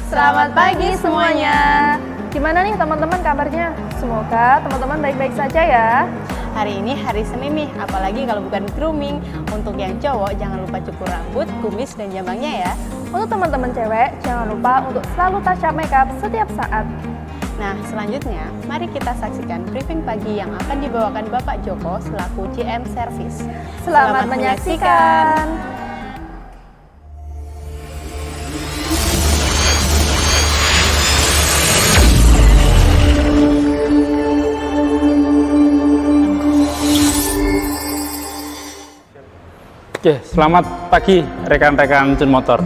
Selamat pagi semuanya. Gimana nih teman-teman kabarnya? Semoga teman-teman baik-baik saja ya. Hari ini hari Senin nih, apalagi kalau bukan grooming. Untuk yang cowok jangan lupa cukur rambut, kumis, dan jambangnya ya. Untuk teman-teman cewek, jangan lupa untuk selalu touch up makeup setiap saat. Nah, selanjutnya mari kita saksikan briefing pagi yang akan dibawakan Bapak Joko selaku GM Service. Selamat menyaksikan. Oke, selamat pagi rekan-rekan Jun Motor.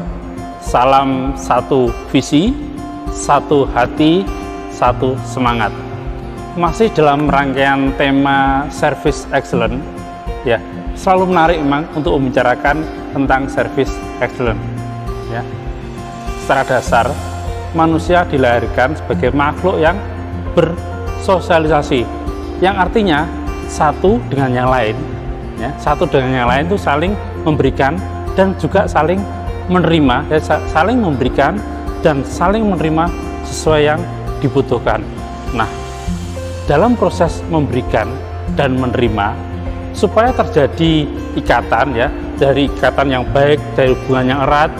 Salam satu visi, satu hati, satu semangat. Masih dalam rangkaian tema Service Excellent, ya, selalu menarik memang untuk membicarakan tentang Service Excellent. Ya, secara dasar manusia dilahirkan sebagai makhluk yang bersosialisasi, yang artinya satu dengan yang lain. Ya, satu dengan yang lain itu saling memberikan dan juga saling menerima, ya, saling memberikan dan saling menerima sesuai yang dibutuhkan. Nah, dalam proses memberikan dan menerima, supaya terjadi ikatan, ya, dari ikatan yang baik, dari hubungan yang erat,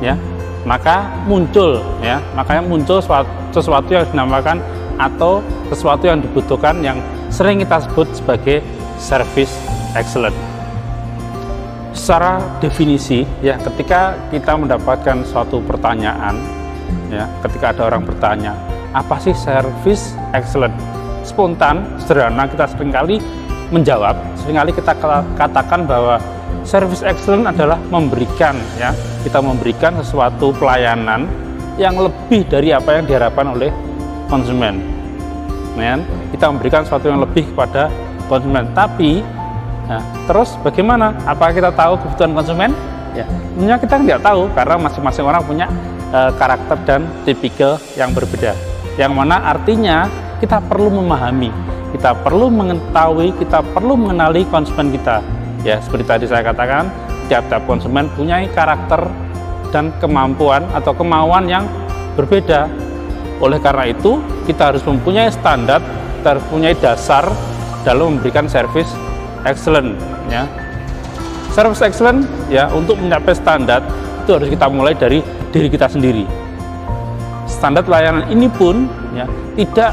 ya, makanya muncul sesuatu yang dinamakan atau sesuatu yang dibutuhkan yang sering kita sebut sebagai service excellent. Secara definisi, ya, ketika kita mendapatkan suatu pertanyaan, ya, ketika ada orang bertanya, apa sih service excellent? Spontan, sederhana, kita seringkali menjawab, seringkali kita katakan bahwa service excellent adalah memberikan, ya, kita memberikan sesuatu pelayanan yang lebih dari apa yang diharapkan oleh konsumen. Ya, kita memberikan sesuatu yang lebih kepada konsumen. Tapi nah, terus bagaimana? Apakah kita tahu kebutuhan konsumen? Ya, tentunya kita tidak tahu karena masing-masing orang punya karakter dan tipikal yang berbeda. Yang mana artinya kita perlu memahami, kita perlu mengetahui, kita perlu mengenali konsumen kita. Ya, seperti tadi saya katakan, tiap-tiap konsumen punya karakter dan kemampuan atau kemauan yang berbeda. Oleh karena itu, kita harus mempunyai standar, kita harus mempunyai dasar dalam memberikan service excellent, ya. Service excellent, ya, untuk mencapai standar itu harus kita mulai dari diri kita sendiri. Standar layanan ini pun, ya, tidak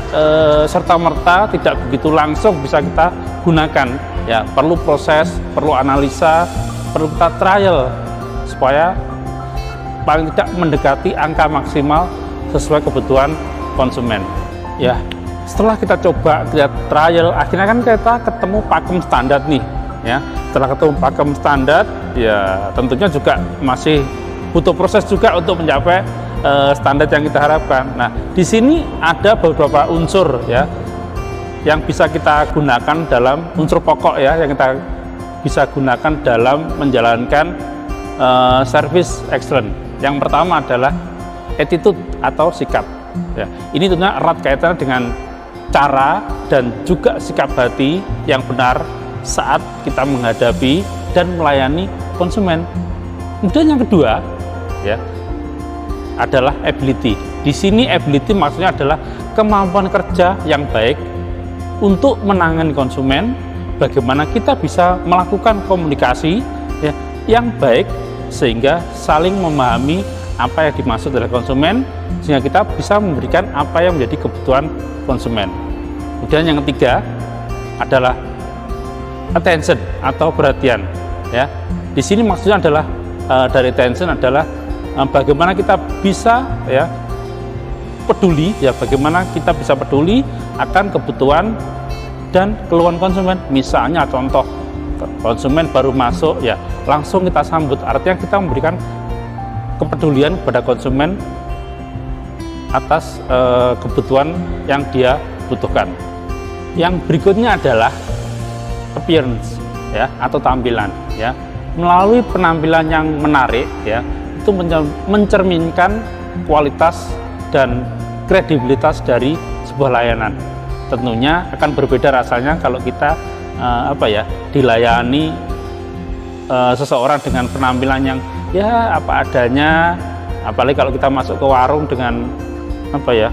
serta-merta, tidak begitu langsung bisa kita gunakan, ya. Perlu proses, perlu analisa, perlu kita trial supaya paling tidak mendekati angka maksimal sesuai kebutuhan konsumen, ya. Setelah kita coba, kita trial, akhirnya kan kita ketemu pakem standar nih, ya. Setelah ketemu pakem standar, ya, tentunya juga masih butuh proses juga untuk mencapai standar yang kita harapkan. Nah, di sini ada beberapa unsur, ya, yang bisa kita gunakan dalam unsur pokok, ya, yang kita bisa gunakan dalam menjalankan service excellent. Yang pertama adalah attitude atau sikap. Ya, ini tentunya erat kaitannya dengan cara dan juga sikap hati yang benar saat kita menghadapi dan melayani konsumen. Kemudian yang kedua, ya, adalah ability. Di sini ability maksudnya adalah kemampuan kerja yang baik untuk menangani konsumen. Bagaimana kita bisa melakukan komunikasi, ya, yang baik sehingga saling memahami apa yang dimaksud oleh konsumen, sehingga kita bisa memberikan apa yang menjadi kebutuhan konsumen. Kemudian yang ketiga adalah attention atau perhatian, ya. Di sini maksudnya adalah dari attention adalah bagaimana kita bisa, ya, peduli, ya, bagaimana kita bisa peduli akan kebutuhan dan keluhan konsumen. Misalnya contoh, konsumen baru masuk, ya, langsung kita sambut, artinya kita memberikan kepedulian kepada konsumen atas kebutuhan yang dia butuhkan. Yang berikutnya adalah appearance, ya, atau tampilan, ya. Melalui penampilan yang menarik, ya, itu mencerminkan kualitas dan kredibilitas dari sebuah layanan. Tentunya akan berbeda rasanya kalau kita dilayani seseorang dengan penampilan yang, ya, apa adanya, apalagi kalau kita masuk ke warung dengan apa ya,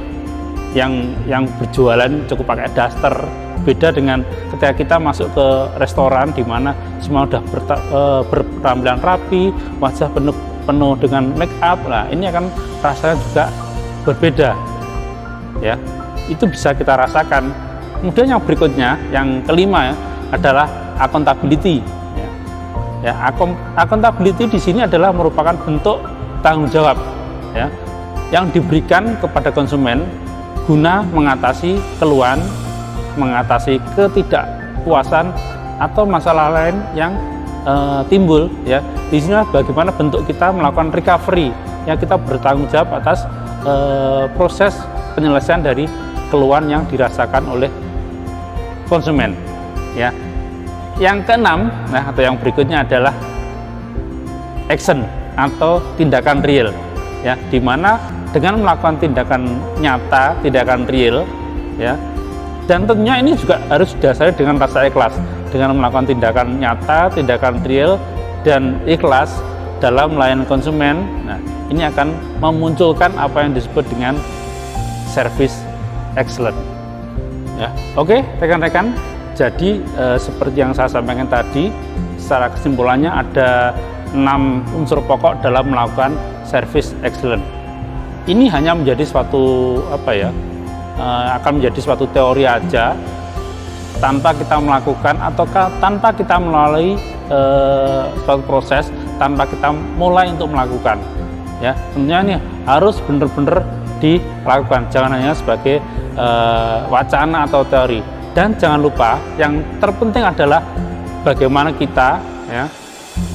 yang berjualan cukup pakai daster. Beda dengan ketika kita masuk ke restoran di mana semua udah berpenampilan rapi, wajah penuh dengan make up. Nah, ini akan rasanya juga berbeda. Ya, itu bisa kita rasakan. Kemudian yang berikutnya, yang kelima ya, adalah accountability. Ya, accountability di sini adalah merupakan bentuk tanggung jawab ya, yang diberikan kepada konsumen guna mengatasi keluhan, mengatasi ketidakpuasan atau masalah lain yang timbul ya. Di sini bagaimana bentuk kita melakukan recovery, yang kita bertanggung jawab atas proses penyelesaian dari keluhan yang dirasakan oleh konsumen ya. Yang keenam, nah atau yang berikutnya adalah action atau tindakan real ya, di mana dengan melakukan tindakan nyata, tindakan real ya. Dan tentunya ini juga harus didasari dengan rasa ikhlas, dengan melakukan tindakan nyata, tindakan real dan ikhlas dalam melayani konsumen. Nah, ini akan memunculkan apa yang disebut dengan service excellent. Ya, oke, rekan-rekan. Jadi seperti yang saya sampaikan tadi, secara kesimpulannya ada 6 unsur pokok dalam melakukan service excellent. Ini hanya menjadi suatu akan menjadi suatu teori aja, tanpa kita melakukan atau tanpa kita melalui suatu proses, tanpa kita mulai untuk melakukan. Ya, tentunya ini harus benar-benar dilakukan, jangan hanya sebagai wacana atau teori. Dan jangan lupa, yang terpenting adalah bagaimana kita ya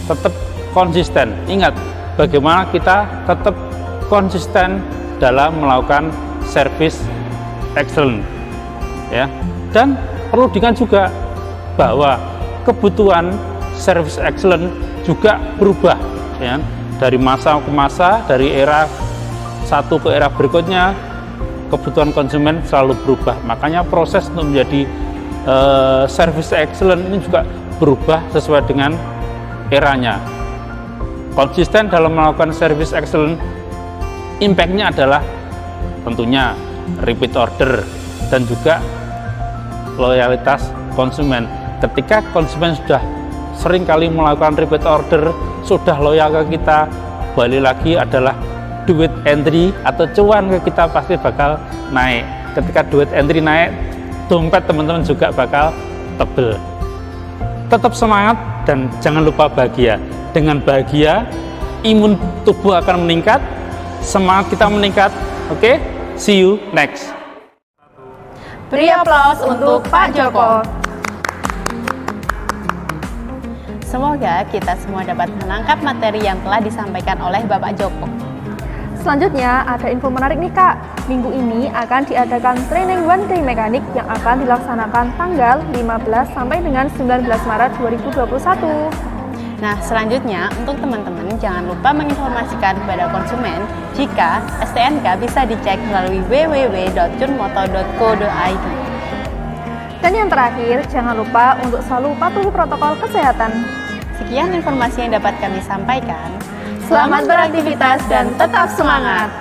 tetap konsisten. Ingat, bagaimana kita tetap konsisten dalam melakukan service excellent ya. Dan perlu diingat juga bahwa kebutuhan service excellent juga berubah ya, dari masa ke masa, dari era satu ke era berikutnya. Kebutuhan konsumen selalu berubah, makanya proses untuk menjadi service excellent ini juga berubah sesuai dengan eranya. Konsisten dalam melakukan service excellent, impact-nya adalah tentunya repeat order dan juga loyalitas konsumen. Ketika konsumen sudah sering kali melakukan repeat order, sudah loyal ke kita, balik lagi adalah duit entry atau cuan ke kita pasti bakal naik. Ketika duit entry naik, dompet teman-teman juga bakal tebel. Tetap semangat dan jangan lupa bahagia. Dengan bahagia, imun tubuh akan meningkat, semangat kita meningkat. Oke, see you next. Beri aplaus untuk Pak Joko. Semoga kita semua dapat menangkap materi yang telah disampaikan oleh Bapak Joko. Selanjutnya ada info menarik nih Kak. Minggu ini akan diadakan training one day mekanik yang akan dilaksanakan tanggal 15 sampai dengan 19 Maret 2021. Nah, selanjutnya untuk teman-teman jangan lupa menginformasikan kepada konsumen jika STNK bisa dicek melalui www.junmoto.co.id. Dan yang terakhir, jangan lupa untuk selalu patuhi protokol kesehatan. Sekian informasi yang dapat kami sampaikan. Selamat beraktivitas dan tetap semangat!